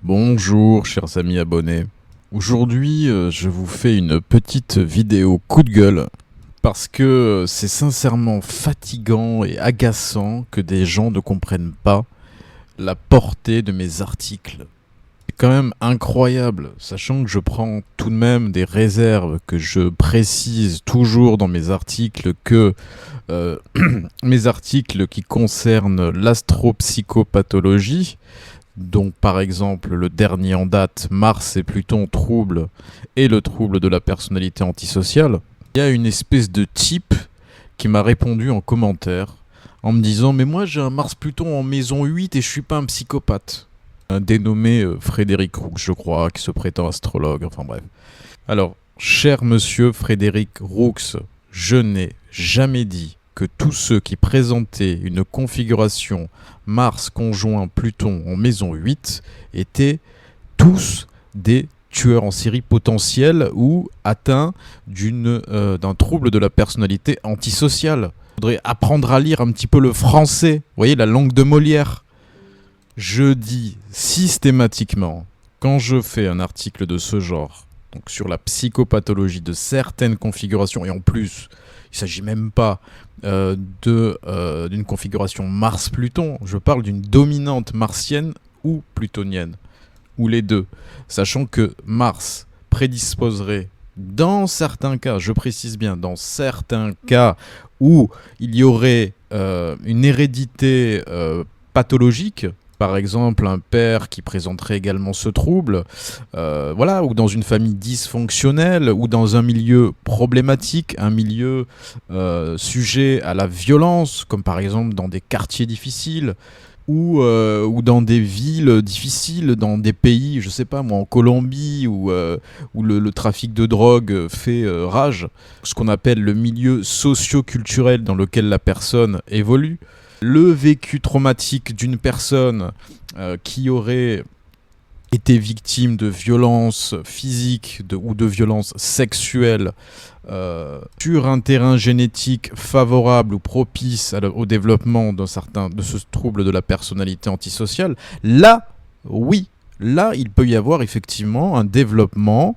Bonjour chers amis abonnés. Aujourd'hui je vous fais une petite vidéo coup de gueule parce que c'est sincèrement fatigant et agaçant que des gens ne comprennent pas la portée de mes articles. C'est quand même incroyable, sachant que je prends tout de même des réserves, que je précise toujours dans mes articles que mes articles qui concernent l'astropsychopathologie, donc par exemple le dernier en date, Mars et Pluton trouble, et le trouble de la personnalité antisociale, il y a une espèce de type qui m'a répondu en commentaire en me disant « Mais moi j'ai un Mars-Pluton en maison 8 et je suis pas un psychopathe ». Un dénommé Frédéric Roux, je crois, qui se prétend astrologue, enfin bref. Alors, cher monsieur Frédéric Roux, je n'ai jamais dit que tous ceux qui présentaient une configuration Mars conjoint Pluton en maison 8 étaient tous des tueurs en série potentiels ou atteints d'un trouble de la personnalité antisociale. Il faudrait apprendre à lire un petit peu le français, vous voyez, la langue de Molière. Je dis systématiquement, quand je fais un article de ce genre, donc sur la psychopathologie de certaines configurations, et en plus, il ne s'agit même pas d'une configuration Mars-Pluton, je parle d'une dominante martienne ou plutonienne, ou les deux, sachant que Mars prédisposerait, dans certains cas, je précise bien, dans certains cas où il y aurait une hérédité pathologique, par exemple un père qui présenterait également ce trouble, voilà, ou dans une famille dysfonctionnelle, ou dans un milieu problématique, un milieu sujet à la violence, comme par exemple dans des quartiers difficiles, ou dans des villes difficiles, dans des pays, je sais pas moi, en Colombie, où le trafic de drogue fait rage, ce qu'on appelle le milieu socio-culturel dans lequel la personne évolue. Le vécu traumatique d'une personne qui aurait été victime de violences physiques ou de violences sexuelles sur un terrain génétique favorable ou propice au développement de ce trouble de la personnalité antisociale, là, oui, là, il peut y avoir effectivement un développement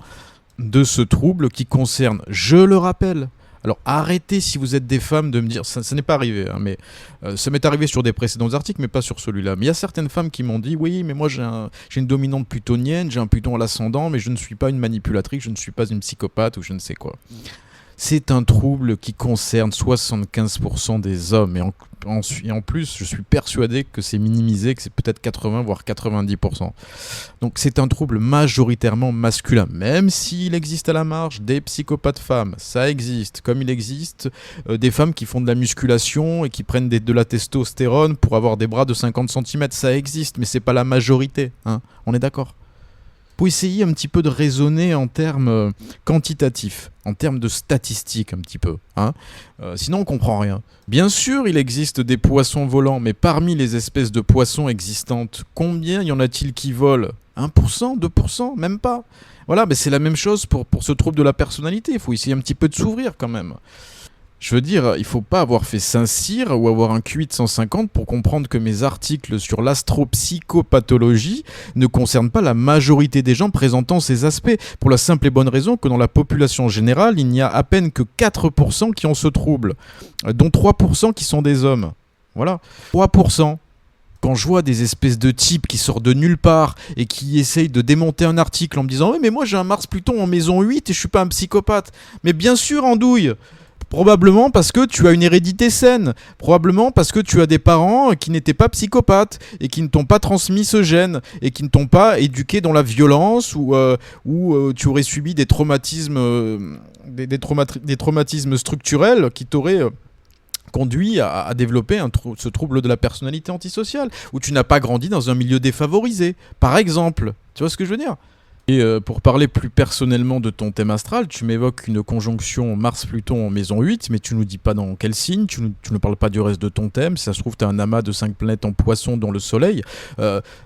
de ce trouble qui concerne, je le rappelle. Alors arrêtez, si vous êtes des femmes, de me dire, ça n'est pas arrivé, hein, mais ça m'est arrivé sur des précédents articles, mais pas sur celui-là. Mais il y a certaines femmes qui m'ont dit, oui, mais moi j'ai une dominante plutonienne, j'ai un Pluton à l'ascendant, mais je ne suis pas une manipulatrice, je ne suis pas une psychopathe ou je ne sais quoi. C'est un trouble qui concerne 75% des hommes, et en plus, je suis persuadé que c'est minimisé, que c'est peut-être 80 voire 90%. Donc c'est un trouble majoritairement masculin, même s'il existe à la marge des psychopathes femmes, ça existe, comme il existe des femmes qui font de la musculation et qui prennent de la testostérone pour avoir des bras de 50 cm, ça existe, mais c'est pas la majorité, hein, on est d'accord. Faut essayer un petit peu de raisonner en termes quantitatifs, en termes de statistiques un petit peu, hein. Sinon on comprend rien. Bien sûr il existe des poissons volants, mais parmi les espèces de poissons existantes, combien y en a-t-il qui volent ? 1%, 2%, même pas. Voilà, mais c'est la même chose pour ce trouble de la personnalité, il faut essayer un petit peu de s'ouvrir quand même. Je veux dire, il faut pas avoir fait Saint-Cyr ou avoir un QI de 150 pour comprendre que mes articles sur l'astropsychopathologie ne concernent pas la majorité des gens présentant ces aspects, pour la simple et bonne raison que dans la population générale, il n'y a à peine que 4% qui ont ce trouble, dont 3% qui sont des hommes. Voilà, 3%. Quand je vois des espèces de types qui sortent de nulle part et qui essayent de démonter un article en me disant « Oui, mais moi j'ai un Mars-Pluton en maison 8 et je suis pas un psychopathe ». Mais bien sûr, andouille. Probablement parce que tu as une hérédité saine, probablement parce que tu as des parents qui n'étaient pas psychopathes et qui ne t'ont pas transmis ce gène et qui ne t'ont pas éduqué dans la violence ou tu aurais subi des traumatismes, des traumatismes structurels qui t'auraient conduit à développer ce trouble de la personnalité antisociale, ou tu n'as pas grandi dans un milieu défavorisé, par exemple. Tu vois ce que je veux dire ? Et pour parler plus personnellement de ton thème astral, tu m'évoques une conjonction Mars-Pluton en maison 8, mais tu nous dis pas dans quel signe, tu ne parles pas du reste de ton thème. Si ça se trouve, tu as un amas de 5 planètes en poisson, dont le Soleil.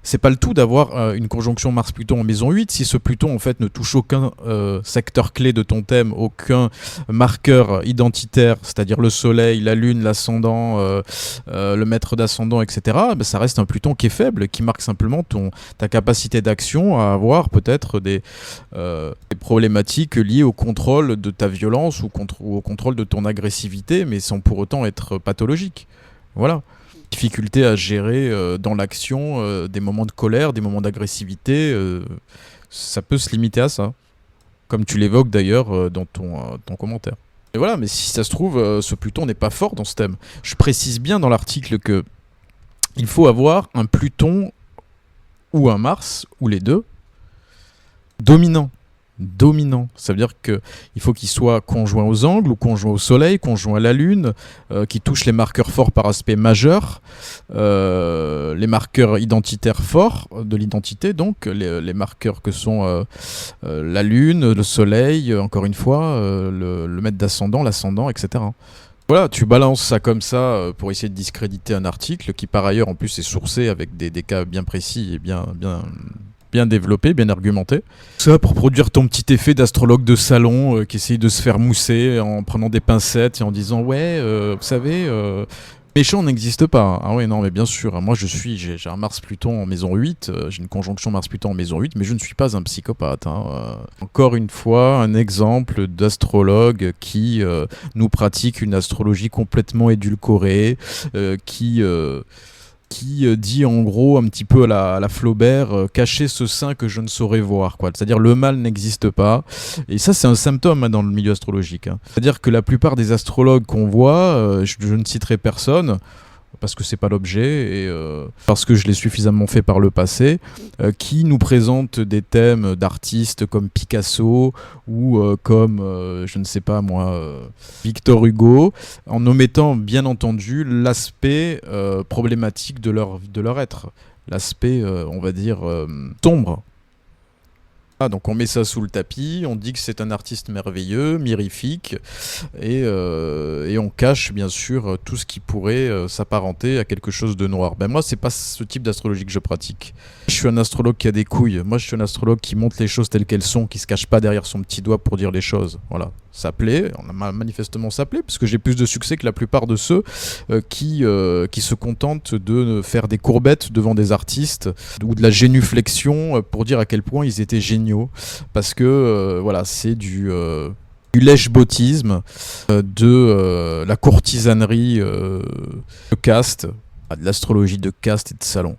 C'est pas le tout d'avoir une conjonction Mars-Pluton en maison 8 si ce Pluton en fait ne touche aucun secteur clé de ton thème, aucun marqueur identitaire, c'est-à-dire le Soleil, la Lune, l'ascendant, le maître d'ascendant, etc. Ben, ça reste un Pluton qui est faible, qui marque simplement ta capacité d'action à avoir peut-être des problématiques liées au contrôle de ta violence ou au contrôle de ton agressivité, mais sans pour autant être pathologique. Voilà. Difficulté à gérer dans l'action des moments de colère, des moments d'agressivité, ça peut se limiter à ça. Comme tu l'évoques d'ailleurs dans ton commentaire. Et voilà, mais si ça se trouve, ce Pluton n'est pas fort dans ce thème. Je précise bien dans l'article que il faut avoir un Pluton ou un Mars, ou les deux, dominant. Ça veut dire qu'il faut qu'il soit conjoint aux angles, ou conjoint au Soleil, conjoint à la Lune, qui touche les marqueurs forts par aspect majeur, les marqueurs identitaires forts de l'identité, donc les marqueurs que sont la Lune, le Soleil, encore une fois, le maître d'ascendant, l'ascendant, etc. Voilà, tu balances ça comme ça pour essayer de discréditer un article qui par ailleurs en plus est sourcé avec des cas bien précis et bien développé, bien argumenté. Ça pour produire ton petit effet d'astrologue de salon qui essaye de se faire mousser en prenant des pincettes et en disant ouais, vous savez, méchant n'existe pas. Ah ouais, non, mais bien sûr, moi j'ai un Mars-Pluton en maison 8, j'ai une conjonction Mars-Pluton en maison 8, mais je ne suis pas un psychopathe. Encore une fois, un exemple d'astrologue qui nous pratique une astrologie complètement édulcorée, qui dit en gros un petit peu à la Flaubert, cacher ce sein que je ne saurais voir, quoi. C'est-à-dire le mal n'existe pas, et ça c'est un symptôme dans le milieu astrologique. C'est-à-dire que la plupart des astrologues qu'on voit, je ne citerai personne, parce que c'est pas l'objet et parce que je l'ai suffisamment fait par le passé, qui nous présentent des thèmes d'artistes comme Picasso ou comme, je ne sais pas moi, Victor Hugo, en omettant bien entendu l'aspect problématique de leur être, l'aspect, on va dire, sombre. Donc on met ça sous le tapis, on dit que c'est un artiste merveilleux, mirifique, et on cache bien sûr tout ce qui pourrait s'apparenter à quelque chose de noir. Ben moi c'est pas ce type d'astrologie que je pratique. Je suis un astrologue qui a des couilles, moi je suis un astrologue qui montre les choses telles qu'elles sont, qui se cache pas derrière son petit doigt pour dire les choses. Voilà, ça plaît, on a manifestement ça plaît, parce que j'ai plus de succès que la plupart de ceux qui se contentent de faire des courbettes devant des artistes, ou de la génuflexion pour dire à quel point ils étaient géniaux, parce que voilà, c'est du lèche-bottisme, de la courtisanerie de caste, de l'astrologie de caste et de salon.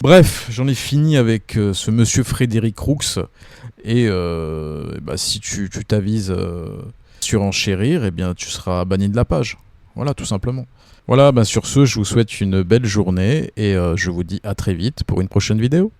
Bref, j'en ai fini avec ce monsieur Frédéric Roux, et si tu t'avises surenchérir, eh bien tu seras banni de la page. Voilà, tout simplement. Voilà, sur ce, je vous souhaite une belle journée, et je vous dis à très vite pour une prochaine vidéo.